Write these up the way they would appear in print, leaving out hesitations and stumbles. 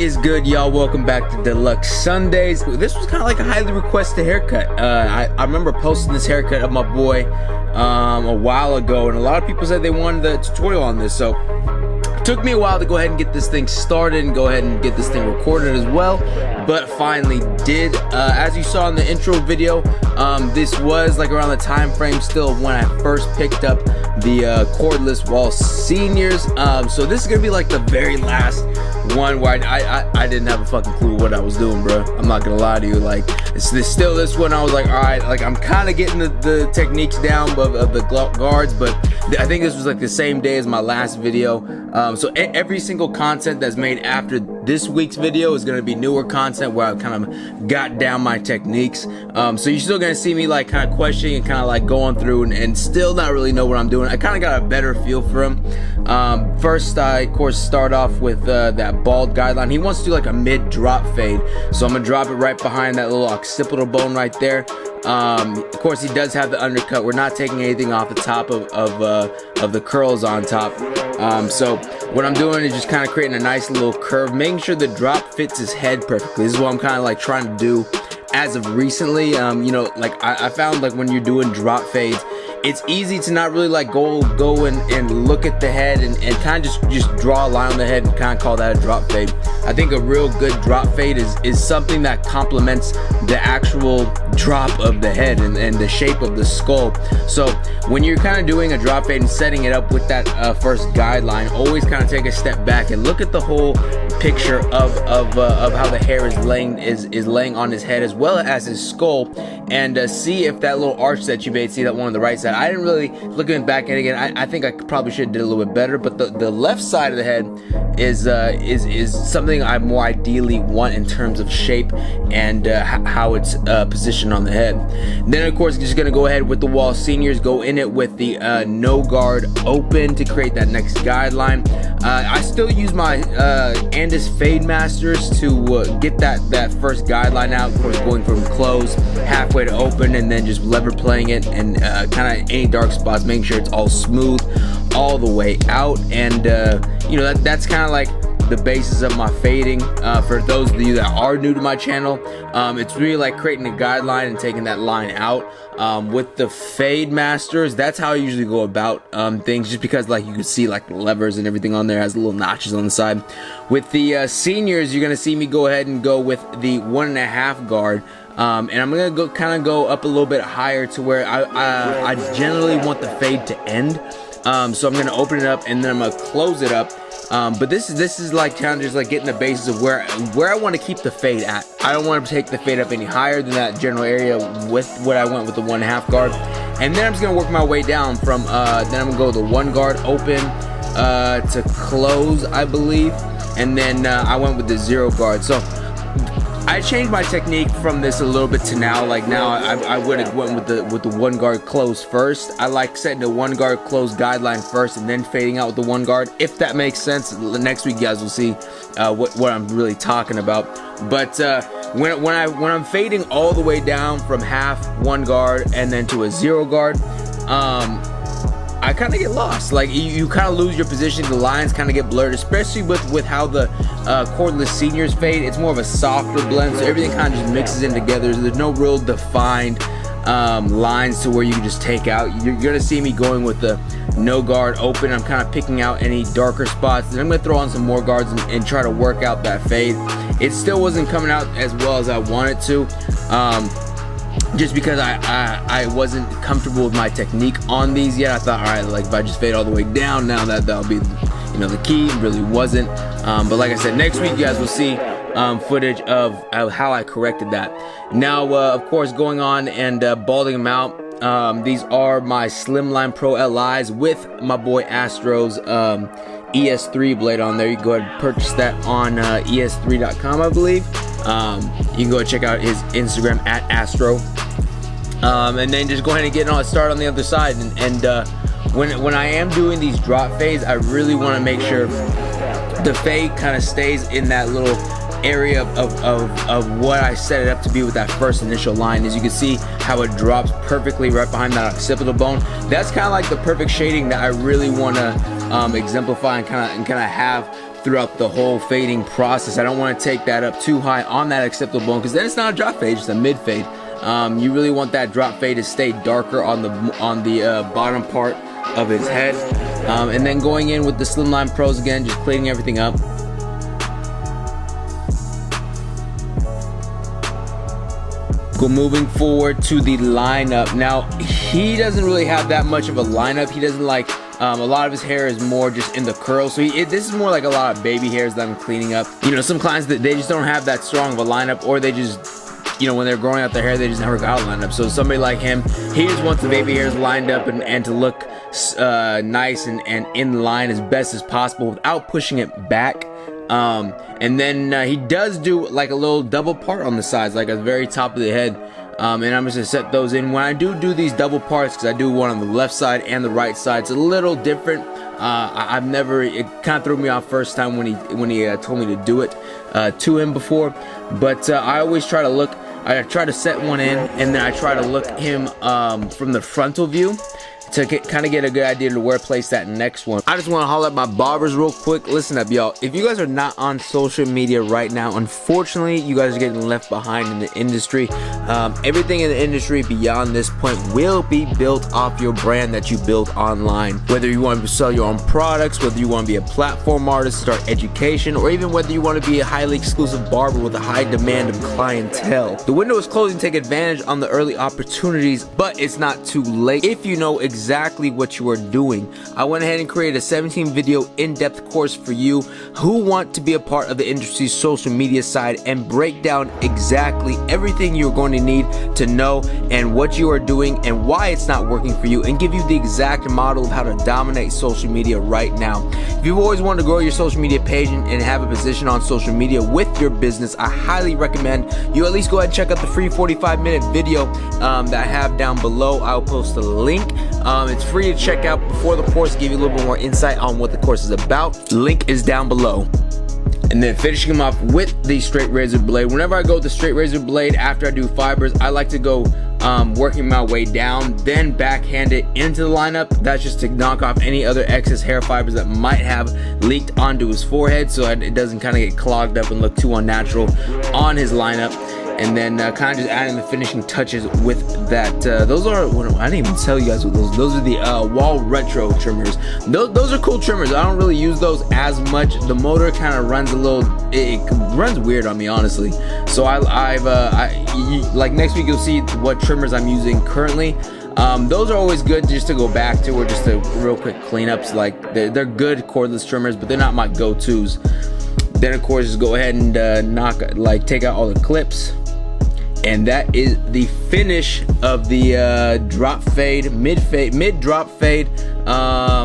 is good, y'all? Welcome back to Deluxe Sundays. This was kind of like a highly requested haircut. I remember posting this haircut of my boy a while ago, and a lot of people said they wanted a tutorial on this, so it took me a while to go ahead and get this thing started and go ahead and get this thing recorded as well, but finally did. As you saw in the intro video, this was like around the time frame still of when I first picked up the cordless Wahl Seniors. So this is gonna be like the very last one where I didn't have a fucking clue what I was doing, bro. I'm not gonna lie to you. Like, it's still this one. I was like, all right, like I'm kind of getting the techniques down of the guards, but I think this was like the same day as my last video. So every single content that's made after this week's video is gonna be newer content where I've kind of got down my techniques. So you're still gonna see me like kind of questioning and kind of like going through and still not really know what I'm doing. I kind of got a better feel for him. First, I of course start off with that bald guideline. He wants to do like a mid drop fade, so I'm gonna drop it right behind that little occipital bone right there. Of course, he does have the undercut. We're not taking anything off the top of the curls on top. So what I'm doing is just kind of creating a nice little curve, making sure the drop fits his head perfectly. This is what I'm kind of like trying to do as of recently. You know, like I found like when you're doing drop fades, it's easy to not really like go and look at the head and kind of just draw a line on the head and kind of call that a drop fade. I think a real good drop fade is something that complements the actual drop of the head and the shape of the skull. So when you're kind of doing a drop fade and setting it up with that first guideline, always kind of take a step back and look at the whole picture of how the hair is laying on his head as well as his skull, and see if that little arch that you made, see that one on the right side. I didn't really, looking back at it again, I think I probably should have did a little bit better, but the left side of the head is something I more ideally want in terms of shape and how it's positioned on the head. Then of course, just gonna go ahead with the Wahl Seniors, go in it with the no guard open to create that next guideline. I still use my Andis Fade Masters to get that first guideline out. Of course, going from close halfway to open and then just lever playing it and kind of any dark spots, making sure it's all smooth all the way out. And you know, that's kind of like the basis of my fading. For those of you that are new to my channel, it's really like creating a guideline and taking that line out. With the Fade Masters, that's how I usually go about things, just because like you can see like the levers and everything on there has little notches on the side. With the Seniors, you're gonna see me go ahead and go with the 1.5 guard. And I'm gonna kind of go up a little bit higher to where I generally want the fade to end. So I'm gonna open it up and then I'm gonna close it up. But this is like kind of just like getting the basis of where I want to keep the fade at. I don't want to take the fade up any higher than that general area with what I went with the 1.5 guard. And then I'm just gonna work my way down from then I'm gonna go the 1 guard open to close, I believe, and then I went with the 0 guard. So I changed my technique from this a little bit to now. Like now, I would have went with the 1 guard close first. I like setting the 1 guard close guideline first and then fading out with the 1 guard, if that makes sense. Next week, you guys will see what I'm really talking about. But when I'm fading all the way down from half 1 guard and then to a 0 guard, I kind of get lost. Like you kind of lose your position. The lines kind of get blurred, especially with how the cordless Seniors fade. It's more of a softer blend, so everything kind of just mixes in together. There's no real defined lines to where you can just take out. You're gonna see me going with the no guard open. I'm kind of picking out any darker spots, and I'm gonna throw on some more guards and try to work out that fade. It still wasn't coming out as well as I wanted to. Just because I wasn't comfortable with my technique on these yet. I thought, all right, like if I just fade all the way down, now that'll be, you know, the key. It really wasn't. But like I said, next week you guys will see footage of how I corrected that. Now, of course, going on and balding them out. These are my Slimline Pro LIs with my boy Astro's ES3 blade on there. You can go ahead and purchase that on ES3.com, I believe. You can go check out his Instagram at Astro. And then just go ahead and get on start on the other side. And when I am doing these drop fades, I really want to make sure the fade kind of stays in that little area of what I set it up to be with that first initial line. As you can see how it drops perfectly right behind that occipital bone. That's kind of like the perfect shading that I really want to exemplify and kind of have throughout the whole fading process. I don't want to take that up too high on that acceptable bone, because then it's not a drop fade, it's a mid fade. You really want that drop fade to stay darker on the bottom part of his head. And then going in with the Slimline Pros again, just cleaning everything up. Moving forward to the lineup. Now, he doesn't really have that much of a lineup. He doesn't like, a lot of his hair is more just in the curl. So this is more like a lot of baby hairs that I'm cleaning up. You know, some clients that they just don't have that strong of a lineup, or they just, you know, when they're growing out their hair, they just never got a lineup. So somebody like him, he just wants the baby hairs lined up and to look nice and in line as best as possible without pushing it back. And then he does do like a little double part on the sides, like at the very top of the head. And I'm just gonna set those in. When I do these double parts, because I do one on the left side and the right side, it's a little different. I've never, it kind of threw me off first time when he told me to do it to him before. But I always try to set one in, and then I try to look him from the frontal view to kind of get a good idea to where to place that next one. I just want to holler at my barbers real quick. Listen up, y'all. If you guys are not on social media right now, unfortunately, you guys are getting left behind in the industry. Everything in the industry beyond this point will be built off your brand that you build online. Whether you want to sell your own products, whether you want to be a platform artist, start education, or even whether you want to be a highly exclusive barber with a high demand of clientele. The window is closing. Take advantage on the early opportunities, but it's not too late if you know exactly what you are doing. I went ahead and created a 17 video in-depth course for you who want to be a part of the industry's social media side and break down exactly everything you're going to need to know and what you are doing and why it's not working for you, and give you the exact model of how to dominate social media right now. If you've always wanted to grow your social media page and have a position on social media with your business, I highly recommend you at least go ahead and check out the free 45-minute video that I have down below. I'll post a link. It's free to check out before the course, give you a little bit more insight on what the course is about. Link is down below. And then finishing them off with the straight razor blade. Whenever I go with the straight razor blade after I do fibers, I like to go working my way down, then backhand it into the lineup. That's just to knock off any other excess hair fibers that might have leaked onto his forehead, so it doesn't kind of get clogged up and look too unnatural on his lineup. And then kind of just adding the finishing touches with that. Those are, I didn't even tell you guys what those are the Wahl Retro trimmers. Those are cool trimmers. I don't really use those as much. The motor kind of runs a little, it runs weird on me, honestly. So like next week you'll see what trimmers I'm using currently. Those are always good just to go back to, or just to real quick cleanups. Like they're good cordless trimmers, but they're not my go-tos. Then of course just go ahead and take out all the clips. And that is the finish of the drop fade, mid drop fade. I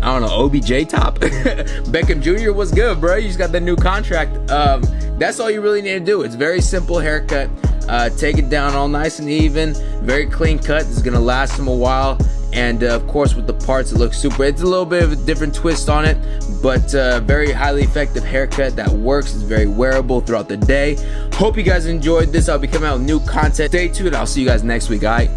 don't know, OBJ top. Beckham Jr. was good, bro. You just got the new contract. That's all you really need to do. It's very simple haircut. Take it down all nice and even. Very clean cut. It's gonna last him a while. And of course with the parts it looks super. It's a little bit of a different twist on it, but very highly effective haircut that works. It's very wearable throughout the day. Hope you guys enjoyed this. I'll be coming out with new content. Stay tuned. I'll see you guys next week. All right.